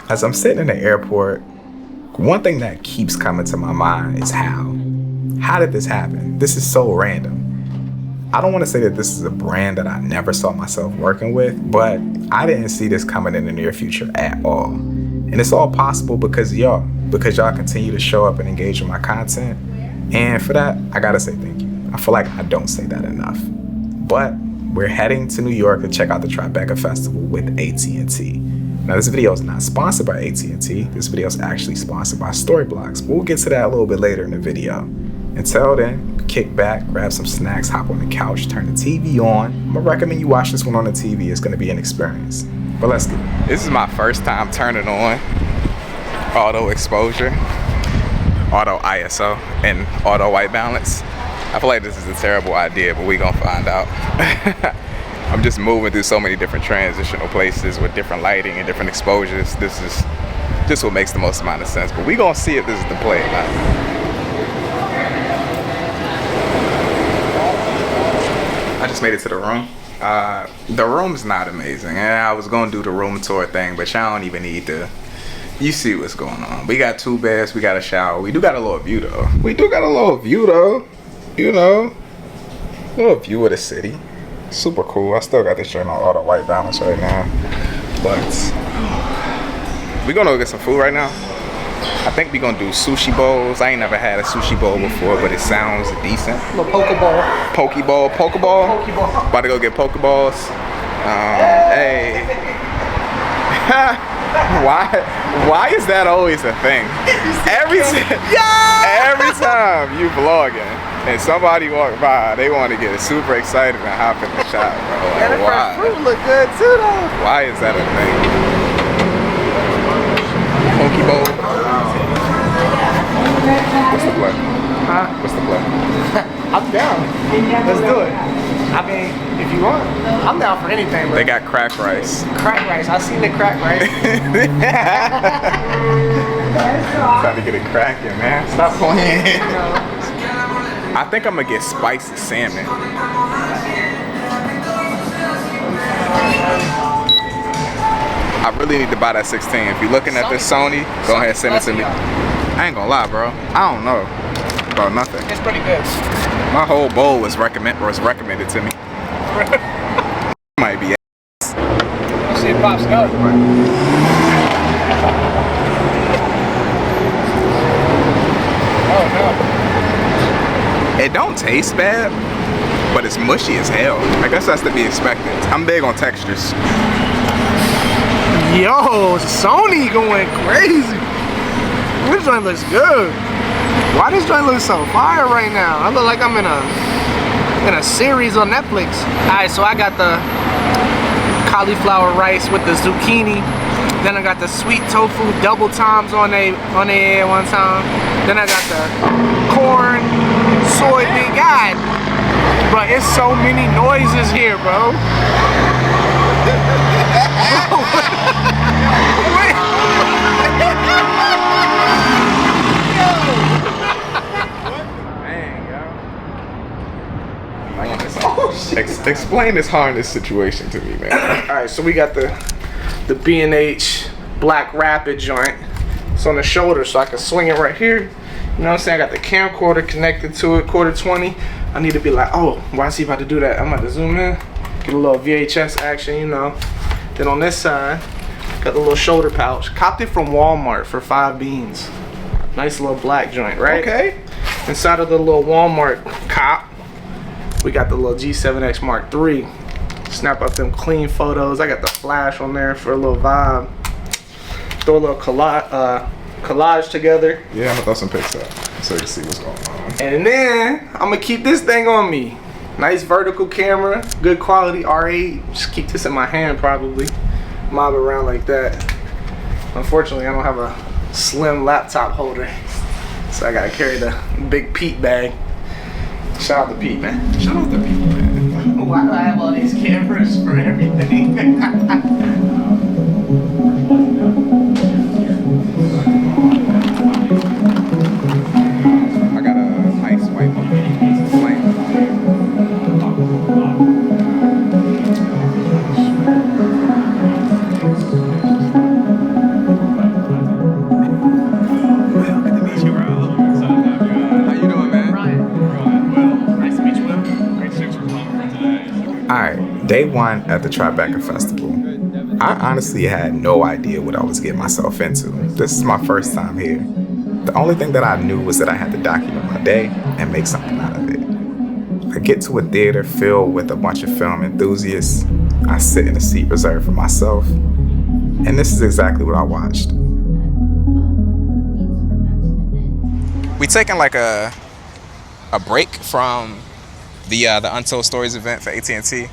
As I'm sitting in the airport, one thing that keeps coming to my mind is how. How did this happen? This is so random. I don't want to say that this is a brand that I never saw myself working with, but I didn't see this coming in the near future at all. And it's all possible because y'all continue to show up and engage with my content. And for that, I gotta say thank you. I feel like I don't say that enough. But we're heading to New York to check out the Tribeca Festival with AT&T. Now, this video is not sponsored by AT&T. This video is actually sponsored by Storyblocks. We'll get to that a little bit later in the video. Until then, kick back, grab some snacks, hop on the couch, turn the TV on. I'm gonna recommend you watch this one on the TV. It's gonna be an experience. But let's get it. This is my first time turning on auto exposure, auto ISO, and auto white balance. I feel like this is a terrible idea, but we gonna find out. I'm just moving through so many different transitional places with different lighting and different exposures. This is just what makes the most amount of sense. But we gonna see if this is the play or not. I just made it to the room. The room's not amazing. And I was gonna do the room tour thing, but y'all don't even need to. You see what's going on. We got 2 beds, we got a shower. We do got a little view though. You know, a little view of the city. Super cool. I still got this shirt on auto white balance right now. But we gonna go get some food right now. I think we gonna do sushi bowls. I ain't never had a sushi bowl before, but it sounds decent. A little Pokeball. Pokeball. About to go get Pokeballs. Hey. Why is that always a thing? Every time you vlogging and somebody walk by, they want to get super excited and hop in the shot, bro. Like, Yeah, the fresh fruit look good too, though. Why is that a thing? Pokeball. What's the play? Huh? What's the play? I'm down. Let's do it. I mean, if you want, I'm down for anything, bro. They got crack rice. Crack rice. I seen the crack rice. Trying to get it cracking, man. Stop playing. I think I'm gonna get spicy salmon. I really need to buy that 16. If you're looking at this Sony, go ahead and send it to me. I ain't gonna lie, bro. I don't know about nothing. It's pretty good. My whole bowl was recommended to me. Might be. Let's see if Pop's got it. It don't taste bad, but it's mushy as hell. I guess that's to be expected. I'm big on textures. Yo, Sony going crazy. This joint looks good. Why this joint look so fire right now? I look like I'm in a series on Netflix. Alright, so I got the cauliflower rice with the zucchini. Then I got the sweet tofu double times on the air one time. Then I got the corn, soybean. God, bro, it's so many noises here, bro. Explain this harness situation to me, man. Alright, so we got the B&H Black Rapid joint. It's on the shoulder, so I can swing it right here. You know what I'm saying? I got the camcorder connected to it, quarter 20. I need to be like, oh, why is he about to do that? I'm about to zoom in, get a little VHS action, you know. Then on this side, got the little shoulder pouch. Copped it from Walmart for 5 beans. Nice little black joint, right? Okay. Inside of the little Walmart cop, we got the little G7X Mark III. Snap up them clean photos. I got the flash on there for a little vibe. Throw a little collage together. Yeah, I'm gonna throw some pics up so you can see what's going on. And then I'm gonna keep this thing on me. Nice vertical camera, good quality R8. Just keep this in my hand probably. Mob around like that. Unfortunately, I don't have a slim laptop holder, so I gotta carry the big Pete bag. Shout out to Pete, man. Shout out to Pete, man. Why do I have all these cameras for everything? I got a nice white flame. Day one at the Tribeca Festival. I honestly had no idea what I was getting myself into. This is my first time here. The only thing that I knew was that I had to document my day and make something out of it. I get to a theater filled with a bunch of film enthusiasts. I sit in a seat reserved for myself, and this is exactly what I watched. We taking like a break from the Untold Stories event for AT&T.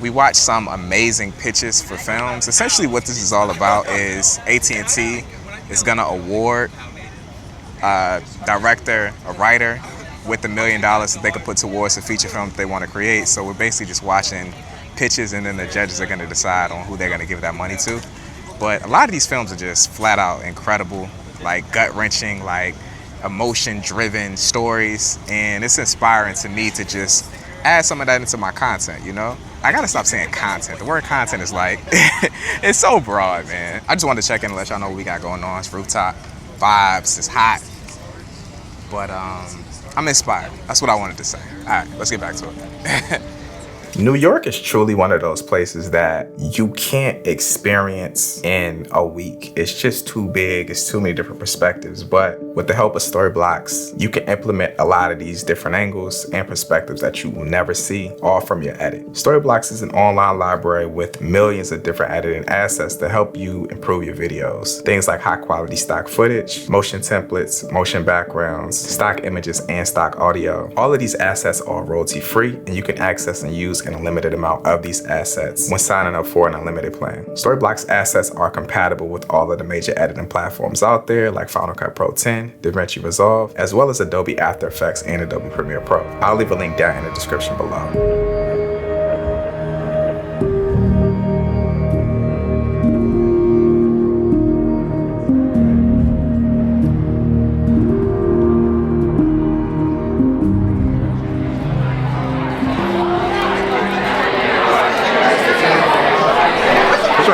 We watched some amazing pitches for films. Essentially what this is all about is AT&T is gonna award a director, a writer, with $1 million that they could put towards a feature film that they want to create. So we're basically just watching pitches, and then the judges are gonna decide on who they're gonna give that money to. But a lot of these films are just flat out incredible, like gut-wrenching, like emotion-driven stories, and it's inspiring to me to just add some of that into my content, you know? I gotta stop saying content. The word content is like, it's so broad, man. I just wanted to check in and let y'all know what we got going on. It's rooftop vibes, it's hot, but I'm inspired. That's what I wanted to say. All right, let's get back to it. New York is truly one of those places that you can't experience in a week. It's just too big. It's too many different perspectives. But with the help of Storyblocks, you can implement a lot of these different angles and perspectives that you will never see, all from your edit. Storyblocks is an online library with millions of different editing assets to help you improve your videos. Things like high quality stock footage, motion templates, motion backgrounds, stock images, and stock audio. All of these assets are royalty free, and you can access and use an unlimited amount of these assets when signing up for an unlimited plan. Storyblocks assets are compatible with all of the major editing platforms out there like Final Cut Pro 10, DaVinci Resolve, as well as Adobe After Effects and Adobe Premiere Pro. I'll leave a link down in the description below.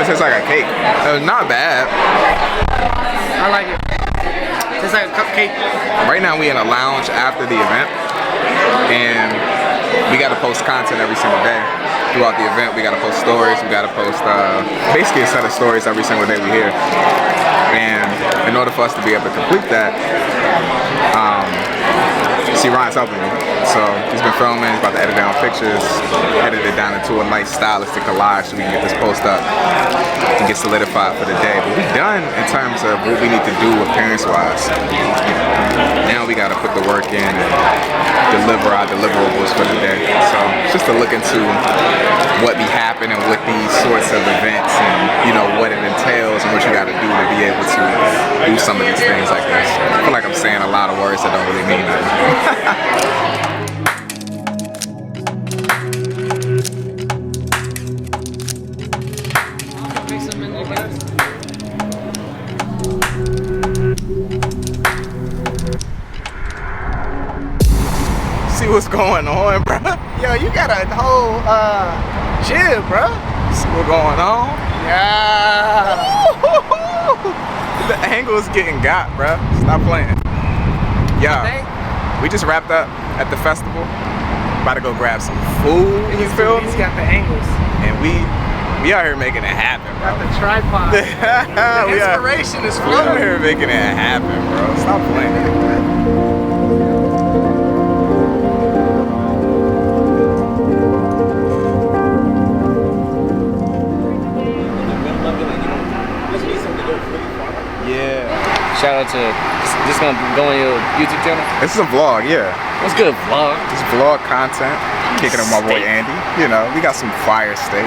Tastes like a cake. Not bad. I like it. Tastes like a cupcake. Right now we in a lounge after the event, and we got to post content every single day. Throughout the event, we got to post stories. We got to post basically a set of stories every single day we're here. And in order for us to be able to complete that, see, Ryan's helping me. So he's been filming, he's about to edit down pictures, edit it down into a nice stylistic collage so we can get this post up and get solidified for the day. But we're done in terms of what we need to do appearance-wise. Now we gotta put the work in and deliver our deliverables for the day. So it's just to look into what be happening with these sorts of events and, you know, what it entails and what you gotta do to be able to do some of these things like this. I feel like I'm saying a lot of words that don't really mean nothing. See what's going on, bro? Yo, you got a whole jib, bro. See what's going on? Yeah. The angle is getting got, bro. Stop playing. Yeah, we just wrapped up at the festival. About to go grab some food. You feel me? He's got the angles. And we out here making it happen, bro. Got the tripod. The inspiration is flowing. We out here making it happen, bro. Stop playing. Yeah. Shout out to this gonna go on your YouTube channel. This is a vlog, yeah. What's good, vlog? It's vlog content. Kicking it with my boy Andy. You know, we got some fire steak.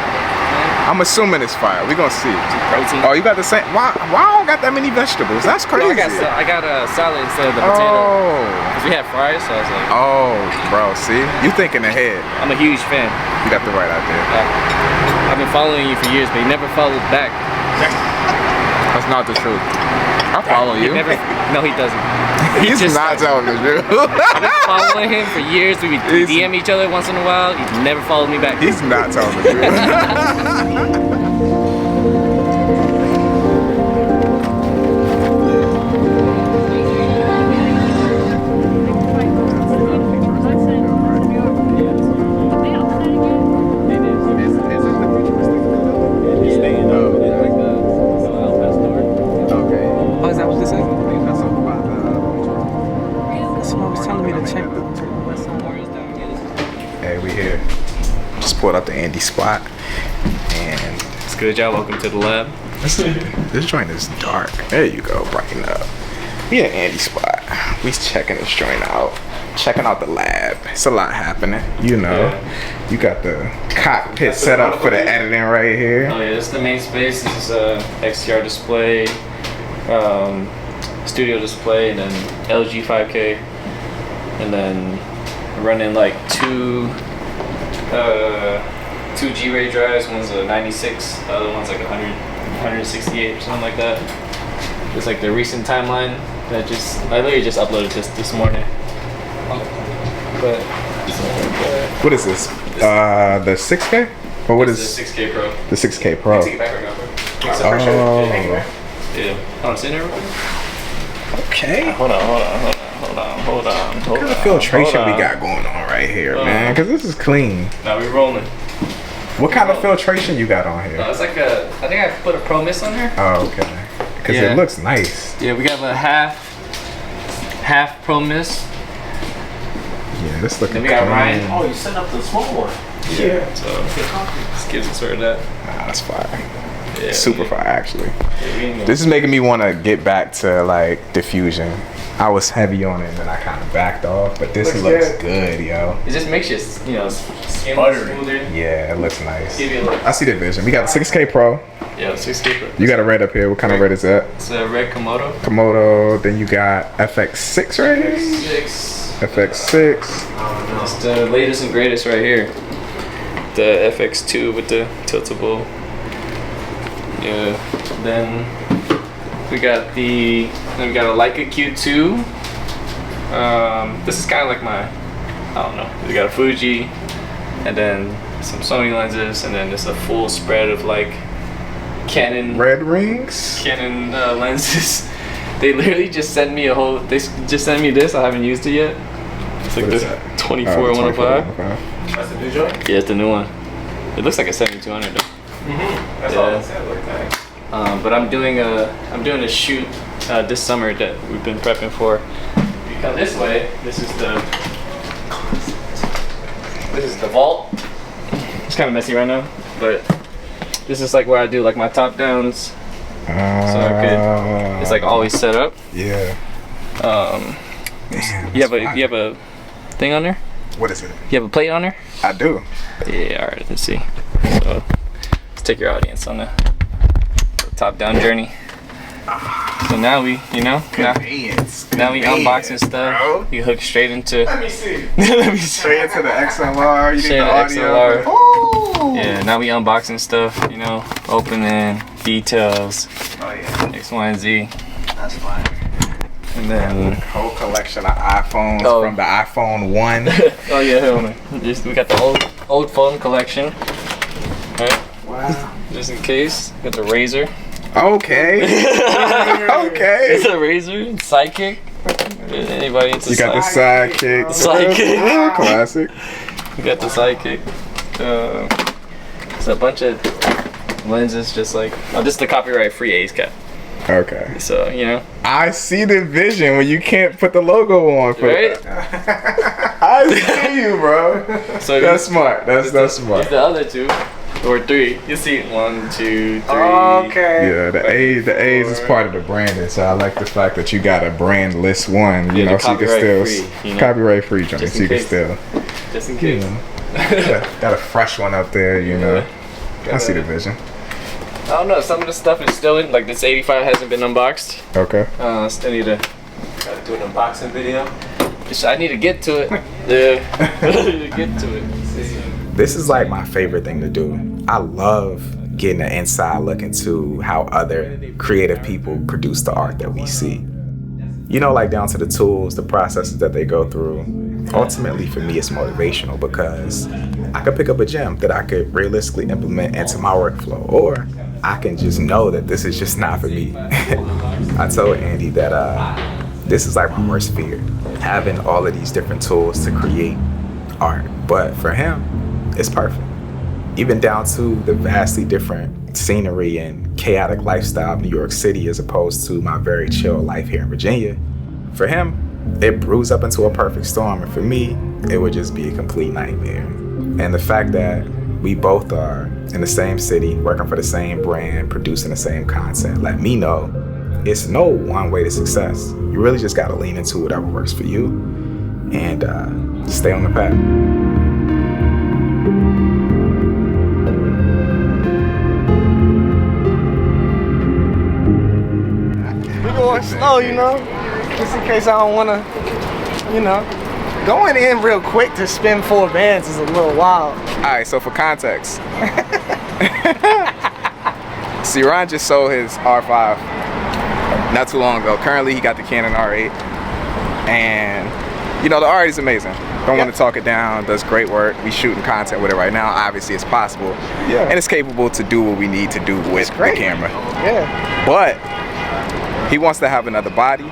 I'm assuming it's fire. We gonna see. Protein. Oh, you got the same. Why I don't got that many vegetables? That's crazy. No, I got a salad instead of the potato. Oh. Cause we had fries, so I was like. Oh, bro. See, you thinking ahead. I'm a huge fan. You got the right idea. I've been following you for years, but you never followed back. That's not the truth. I follow you. No, he doesn't. He's just not telling the truth. I've been following him for years. We DM each other once in a while. He never followed me back. He's not telling the truth. we here. Just pulled up the Andy spot, and It's good, y'all. Welcome to the lab. this joint is dark. There you go, brighten up. We at Andy spot. We checking this joint out, checking out the lab. It's a lot happening, you know. Yeah. You got the cockpit set up for the editing right here. Oh yeah, this is the main space. This is a XDR display, studio display, and then LG 5K, and then running like two G-Ray drives. One's a 96, the other one's like 168 or something like that. It's like the recent timeline that I literally just uploaded this morning. But What is this? The 6K? Or what it's is the 6K Pro. the 6K Pro? Take it back right now, bro. Oh, Yeah. Hold on, sit there real quick. okay. Hold on. What kind of filtration we got going on right here, man? Because this is clean. Now we rolling. What kind of filtration you got on here? It's like I think I put a Pro Mist on here. Oh, okay. Because Yeah. it looks nice. Yeah, we got a half Pro Mist. Yeah, this looking Then we got clean. Ryan. Oh, you set up the small one. Yeah. So this gives us sort of that. Nah, that's fire. Yeah. Super fire, actually. Yeah, we in there. This is making me want to get back to like diffusion. I was heavy on it and then I kind of backed off, but this looks good, yo. It just makes your skin Buttery. smoother. Yeah, it looks nice. Give you a look. I see the vision. We got the 6K Pro. Yeah, 6K Pro. You got a red up here. What kind of red is that? It's a red Komodo. Komodo. Then you got FX6 right here. 6. FX6. It's the latest and greatest right here. The FX2 with the tiltable. Yeah. Then we got a Leica Q2. This is kind of like my, I don't know. We got a Fuji, and then some Sony lenses, and then just a full spread of like Canon Red rings. lenses. They literally just sent me they just sent me this. I haven't used it yet. It's like What is the that? 24 105. 105. That's the new joint? Yeah, it's the new one. It looks like a 7200 though. That's Yeah. all it said like that. But I'm doing a shoot this summer that we've been prepping for. If you come this way, this is the vault. It's kind of messy right now, but this is like where I do like my top downs. It's like always set up. Yeah. Um, Damn. you that's have a thing on there? What is it? You have a plate on there? I do. Yeah. All right. Let's see. So let's take your audience on the top down journey. So now we, now we unboxing stuff. Bro. You hook straight into. Let me see. Let me see. Straight into the XLR. You need Straight the to audio. XLR. Ooh. Yeah. Now we unboxing stuff. Opening details. Oh yeah. X, Y, and Z. That's fine. And then. Whole collection of iPhones Oh. from the iPhone 1. Oh yeah. Hold on. We got the old phone collection. All right. Wow. Just in case. Got the Razor. Okay. Okay. It's a Razor. Sidekick. Anybody into You got the sidekick. Sidekick. Yeah, classic. We got the Sidekick. It's a bunch of lenses, just like this is the copyright-free A's cap. Okay. So I see the vision when you can't put the logo on for Right? that. I see you, bro. So That's smart. That's if smart. the other two or three, you see 1, 2, 3. Okay. Yeah, the A's is part of the branding, so I like the fact that you got a brand list one, Yeah, the so you can still copyright-free, copyright free joint, Just so you in can case. still Just in case. got a fresh one up there, I see the vision. I don't know. Some of the stuff is still in. Like this 85 hasn't been unboxed. Okay. Still need to do an unboxing video. I need to get to it. Yeah. I need to get to it. This is like my favorite thing to do. I love getting an inside look into how other creative people produce the art that we see. Like down to the tools, the processes that they go through. Ultimately, for me, it's motivational because I could pick up a gem that I could realistically implement into my workflow, or I can just know that this is just not for me. I told Andy that this is like my worst fear, having all of these different tools to create art. But for him, it's perfect. Even down to the vastly different scenery and chaotic lifestyle of New York City as opposed to my very chill life here in Virginia. For him, it brews up into a perfect storm, and for me, it would just be a complete nightmare. And the fact that we both are in the same city, working for the same brand, producing the same content, let me know it's no one way to success. You really just gotta lean into whatever works for you and stay on the path. We going slow, you know, just in case I don't wanna, you know. Going in real quick to spin 4 bands is a little wild. Alright, so for context, Siran just sold his R5 not too long ago. Currently he got the Canon R8, and you know the R8 is amazing. Don't want to talk it down, does great work. We shooting content with it right now. Obviously it's possible, and it's capable to do what we need to do with the camera. But he wants to have another body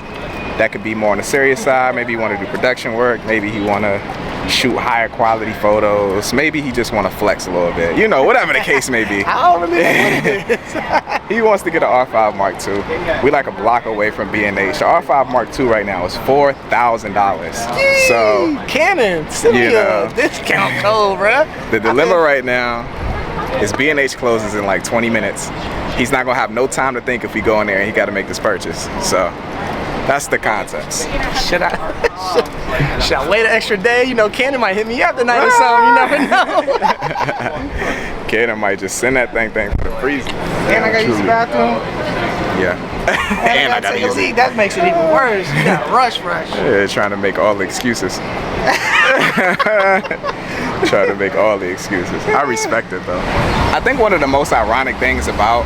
that could be more on the serious side. Maybe he want to do production work. Maybe he want to shoot higher quality photos. Maybe he just want to flex a little bit. You know, whatever the case may be. I don't really know what it is. He wants to get an R5 Mark II. We like a block away from B&H. The R5 Mark II right now is $4,000. So Canon, send me a discount code, bruh. The dilemma right now is B&H closes in like 20 minutes. He's not gonna have no time to think if we go in there and he got to make this purchase. So that's the context. Should I wait an extra day? You know, Canon might hit me up tonight or something. You never know. Canon might just send that thing for the freezer. And I gotta use the bathroom. Yeah. And I gotta take a leak. That makes it even worse. You gotta rush. Yeah, trying to make all the excuses. Trying to make all the excuses. I respect it though. I think one of the most ironic things about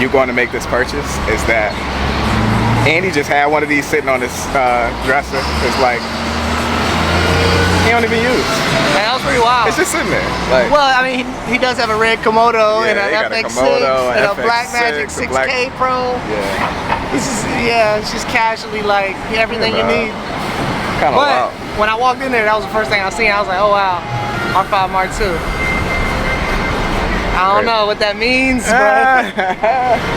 you going to make this purchase is that Andy just had one of these sitting on his dresser. It's like he don't even use. Man, that was pretty wild. It's just sitting there. Like, well, I mean, he does have a red Komodo and an FX6 and a Blackmagic 6K Pro. Yeah. It's just casually like everything you need. Kind of wild. When I walked in there, that was the first thing I seen. I was like, oh wow, R5 Mark II. I don't know what that means, but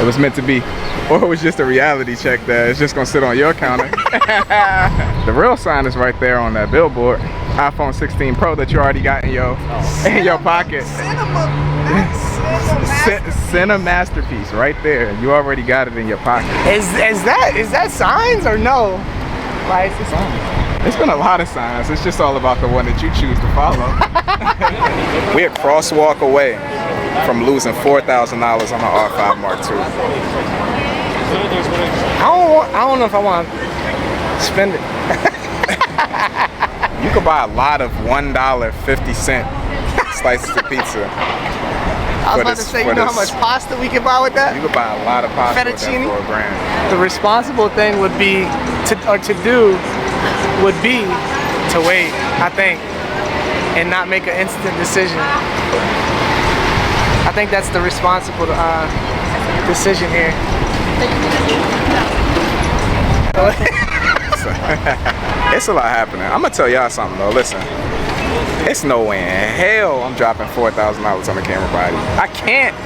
it was meant to be. Or it was just a reality check that it's just gonna sit on your counter. The real sign is right there on that billboard. iPhone 16 Pro that you already got in your pocket. Cinema masterpiece right there. You already got it in your pocket. Is that signs or no? Like it's a sign. It's been a lot of signs. It's just all about the one that you choose to follow. We're a crosswalk away from losing $4,000 on the R5 Mark II. I don't know if I want to spend it. You could buy a lot of $1.50 slices of pizza. I was about to say, you know how much pasta we could buy with that? You could buy a lot of pasta fettuccine with that for $1,000. The responsible thing would be to wait, I think, and not make an instant decision. I think that's the responsible decision here. It's a lot happening. I'm gonna tell y'all something though. Listen, it's no way in hell I'm dropping $4,000 on the camera body. I can't,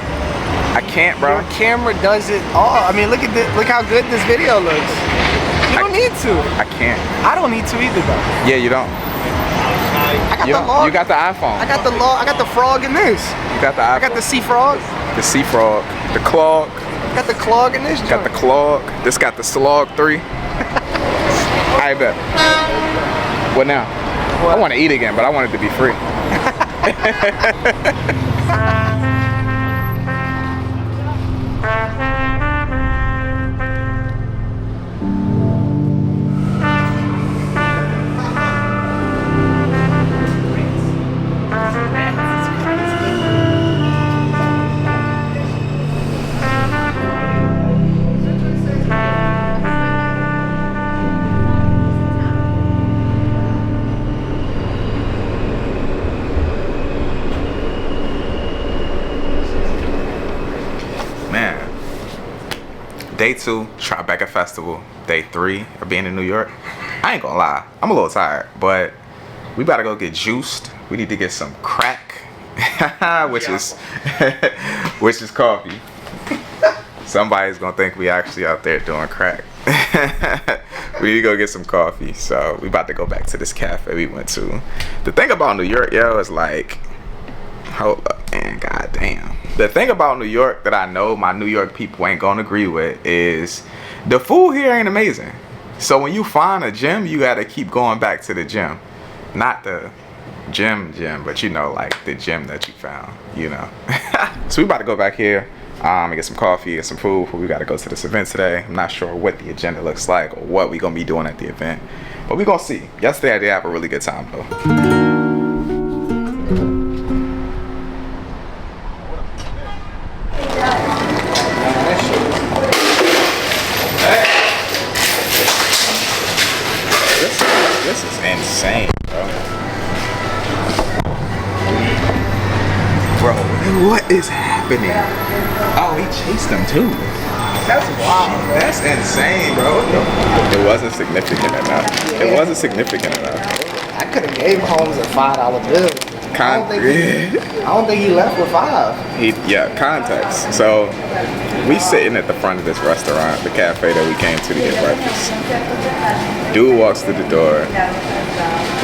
bro. Your camera does it all. I mean, look how good this video looks. You don't need to. I can't. I don't need to either though. Yeah, you don't. You got the iPhone. I got the frog in this. You got the iPhone. I got the sea frog. The sea frog. The clog. Got the clog in this. Got the clog. This got the slog 3. I bet. What now? What? I want to eat again, but I want it to be free. Day 2, Tribeca Festival. Day 3 of being in New York. I ain't gonna lie, I'm a little tired, but we about to go get juiced. We need to get some crack, which is coffee. Somebody's gonna think we actually out there doing crack. We need to go get some coffee. So we about to go back to this cafe we went to. The thing about New York, yo, is like, hold up, man, goddamn. The thing about New York that I know my New York people ain't gonna agree with is the food here ain't amazing. So when you find a gym, you gotta keep going back to the gym. Not the gym, but you know, like the gym that you found, you know. So we about to go back here and get some coffee, get some food. We gotta go to this event today. I'm not sure what the agenda looks like or what we gonna be doing at the event, but we gonna see. Yesterday I did have a really good time though. This is insane, bro. What is happening? Oh, he chased him too. That's wild. That's insane, bro. It wasn't significant enough. It wasn't significant enough. I could have gave Holmes a $5 bill. I don't think he left with $5. Yeah, context. So we sitting at the front of this restaurant, the cafe that we came to get breakfast. Dude walks through the door,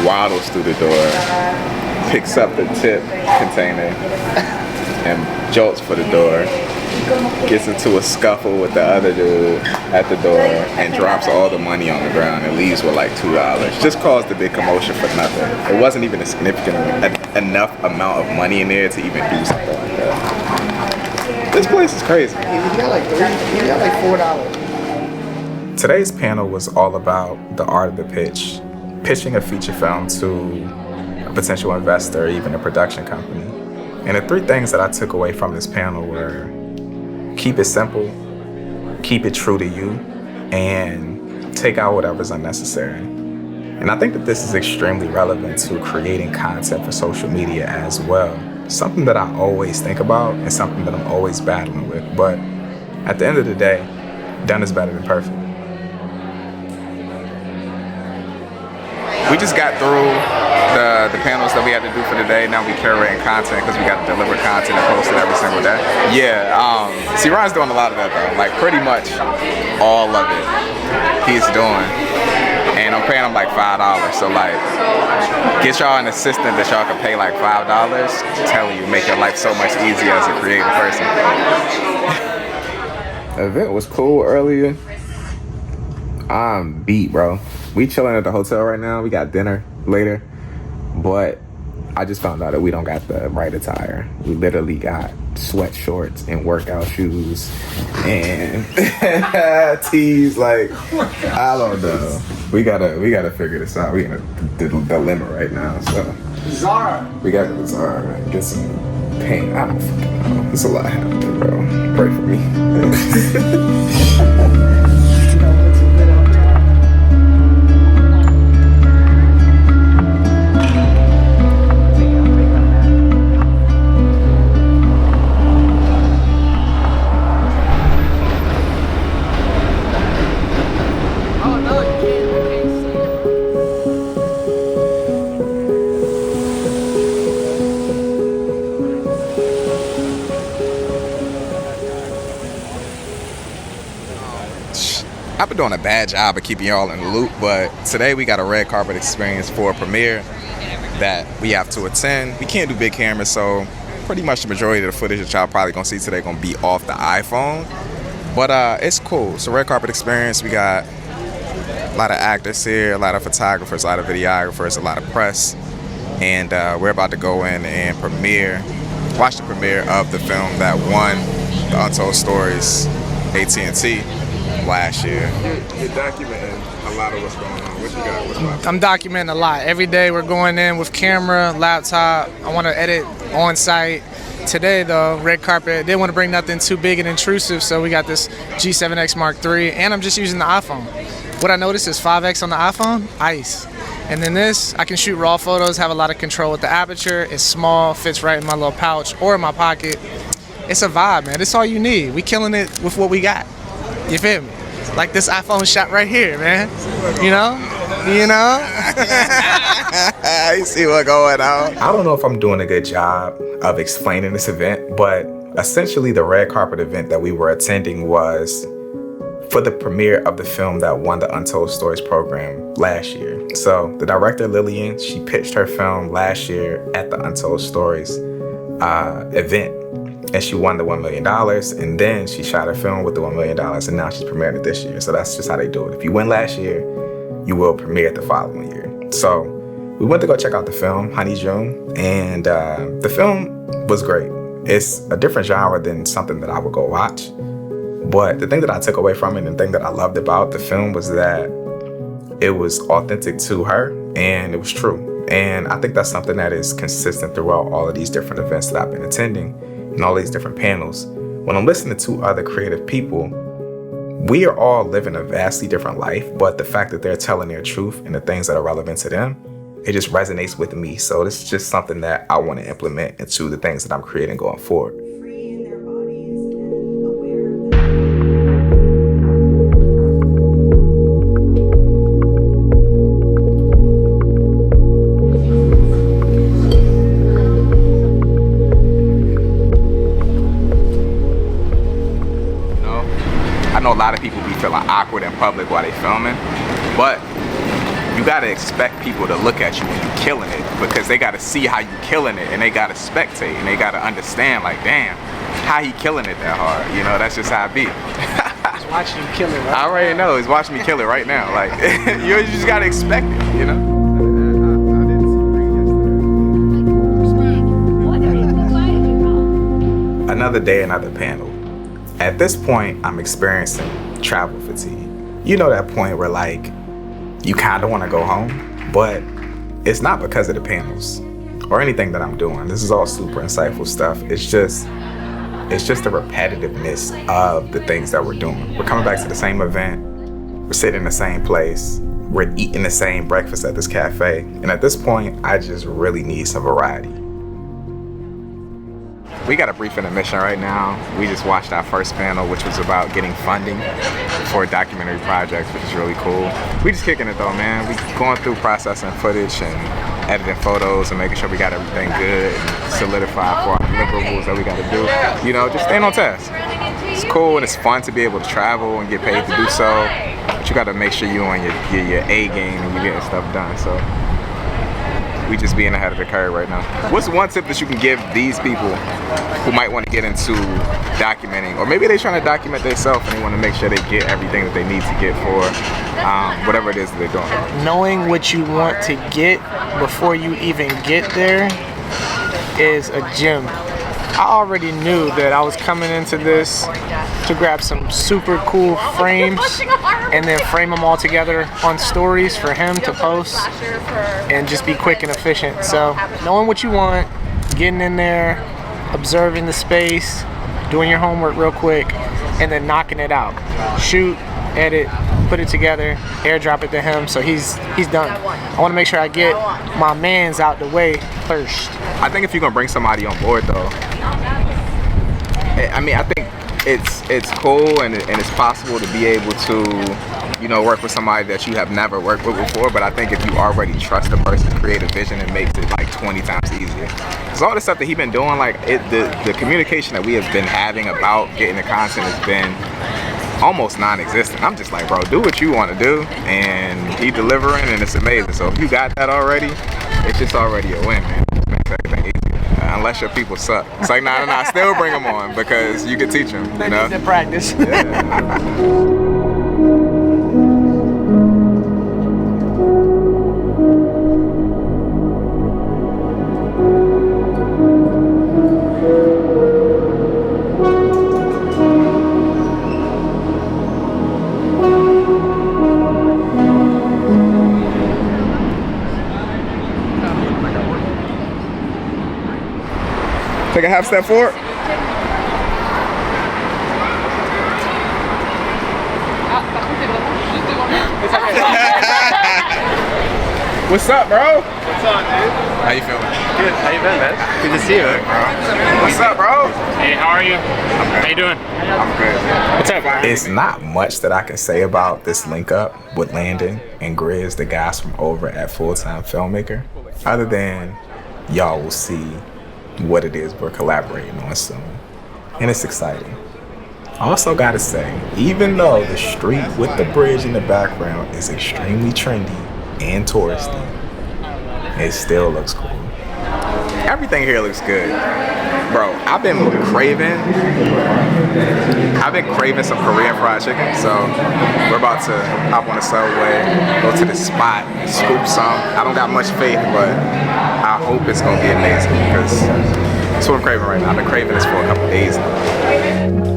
waddles through the door, picks up the tip container and jolts for the door, gets into a scuffle with the other dude at the door and drops all the money on the ground and leaves with like $2. Just caused a big commotion for nothing. It wasn't even a significant enough amount of money in there to even do something like that. This place is crazy. He got like $4. Today's panel was all about the art of the pitch, pitching a feature film to a potential investor or even a production company. And the three things that I took away from this panel were: keep it simple, keep it true to you, and take out whatever's unnecessary. And I think that this is extremely relevant to creating content for social media as well. Something that I always think about and something that I'm always battling with. But at the end of the day, done is better than perfect. We just got through the panels that we had to do for the day. Now we curating content because we got to deliver content and post it every single day. Yeah, see, Ryan's doing a lot of that though. Like pretty much all of it he's doing. And I'm paying him like $5. So like, get y'all an assistant that y'all can pay like $5. Telling you, make your life so much easier as a creative person. The event was cool earlier. I'm beat, bro. We chilling at the hotel right now. We got dinner later. But I just found out that we don't got the right attire. We literally got sweat shorts and workout shoes and tees. Like, I don't know. We gotta figure this out. We in the dilemma right now. So Zara. we gotta go to Zara and get some paint. I don't fucking know. There's a lot happening, bro. Pray for me. I've been doing a bad job of keeping y'all in the loop, but today we got a red carpet experience for a premiere that we have to attend. We can't do big cameras, so pretty much the majority of the footage that y'all probably gonna see today gonna be off the iPhone. But it's cool. It's a red carpet experience. We got a lot of actors here, a lot of photographers, a lot of videographers, a lot of press, and we're about to go in and watch the premiere of the film that won the Untold Stories AT&T last year. You're documenting a lot of what's going on. What you got? What's going on? I'm documenting a lot. Every day we're going in with camera, laptop. I want to edit on site. Today though, red carpet, didn't want to bring nothing too big and intrusive, so we got this G7X Mark III, and I'm just using the iPhone. What I noticed is 5X on the iPhone, ice. And then this, I can shoot raw photos, have a lot of control with the aperture. It's small, fits right in my little pouch or in my pocket. It's a vibe, man. It's all you need. We killing it with what we got. You feel me? Like this iPhone shot right here, man. You know? You see what's going on? I don't know if I'm doing a good job of explaining this event, but essentially the red carpet event that we were attending was for the premiere of the film that won the Untold Stories program last year. So the director, Lillian, she pitched her film last year at the Untold Stories event, and she won the $1 million, and then she shot her film with the $1 million, and now she's premiering it this year. So that's just how they do it. If you win last year, you will premiere it the following year. So we went to go check out the film, Honey June, and the film was great. It's a different genre than something that I would go watch, but the thing that I took away from it and the thing that I loved about the film was that it was authentic to her and it was true. And I think that's something that is consistent throughout all of these different events that I've been attending and all these different panels. When I'm listening to other creative people, we are all living a vastly different life, but the fact that they're telling their truth and the things that are relevant to them, it just resonates with me. So this is just something that I want to implement into the things that I'm creating going forward. I know a lot of people be feeling awkward in public while they filming, but you gotta expect people to look at you when you're killing it, because they gotta see how you killing it and they gotta spectate and they gotta understand, like, damn, how he killing it that hard. You know, that's just how it be. He's watching you kill it, right? I already know, he's watching me kill it right now. Like, you just gotta expect it, you know? Another day, another panel. At this point, I'm experiencing travel fatigue. You know that point where, like, you kind of want to go home, but it's not because of the panels or anything that I'm doing. This is all super insightful stuff. It's just the repetitiveness of the things that we're doing. We're coming back to the same event. We're sitting in the same place. We're eating the same breakfast at this cafe. And at this point, I just really need some variety. We got a brief intermission right now. We just watched our first panel, which was about getting funding for a documentary project, which is really cool. We just kicking it though, man. We going through processing footage and editing photos and making sure we got everything good and solidified for our deliverables that we got to do. You know, just staying on task. It's cool and it's fun to be able to travel and get paid to do so, but you got to make sure you're on your A game and you're getting stuff done. So we just being ahead of the curve right now. What's one tip that you can give these people who might want to get into documenting, or maybe they're trying to document themselves and they want to make sure they get everything that they need to get for whatever it is that they're doing? Knowing what you want to get before you even get there is a gem. I already knew that I was coming into this to grab some super cool frames and then frame them all together on stories for him to post and just be quick and efficient. So knowing what you want, getting in there, observing the space, doing your homework real quick, and then knocking it out. Shoot, edit, put it together, airdrop it to him so he's done. I want to make sure I get my mans out the way first. I think if you're gonna bring somebody on board though, I mean, I think it's cool and it's possible to be able to, you know, work with somebody that you have never worked with before, but I think if you already trust the person's creative vision, it makes it like 20 times easier. Because all the stuff that he's been doing, like the communication that we have been having about getting the content has been almost non-existent. I'm just like, bro, do what you want to do, and he delivering, and it's amazing. So if you got that already, it's just already a win, man. It makes everything easier. Unless your people suck. It's like, nah, still bring them on because you can teach them, you know? They practice. Yeah. Take a half step forward. What's up, bro? What's up, dude? How you feeling? Good. How you been, man? Good to see you. What's up, bro? Hey, how are you? How you doing? I'm good. What's up, man? It's not much that I can say about this link up with Landon and Grizz, the guys from over at Full-Time Filmmaker, other than y'all will see what it is we're collaborating on soon. And it's exciting. Also gotta say, even though the street with the bridge in the background is extremely trendy and touristy, it still looks cool. Everything here looks good. Bro, I've been craving some Korean fried chicken, so we're about to hop on the subway, go to the spot, scoop some. I don't got much faith, but I hope it's gonna be amazing because that's what I'm craving right now. I've been craving this for a couple days now.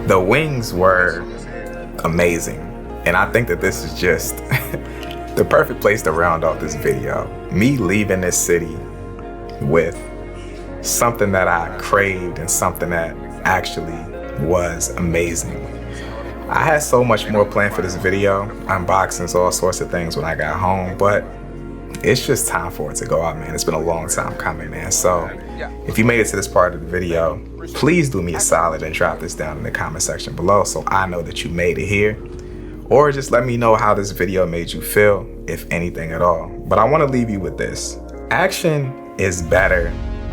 The wings were amazing, and I think that this is just the perfect place to round off this video. Me leaving this city with something that I craved and something that actually was amazing. I had so much more planned for this video, unboxings, all sorts of things when I got home, but it's just time for it to go out, man. It's been a long time coming, man. So if you made it to this part of the video, please do me a solid and drop this down in the comment section below so I know that you made it here. Or just let me know how this video made you feel, if anything at all. But I want to leave you with this. Action is better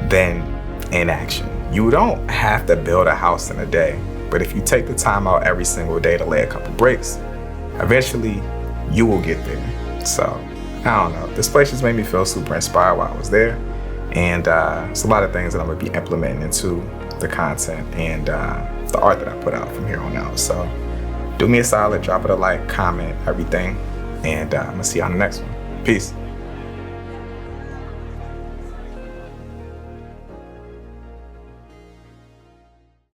than inaction. You don't have to build a house in a day, but if you take the time out every single day to lay a couple bricks, eventually you will get there. So I don't know, this place just made me feel super inspired while I was there, and it's a lot of things that I'm gonna be implementing into the content and the art that I put out from here on out. So do me a solid, drop it a like, comment, everything, and I'm gonna see you on the next one. Peace.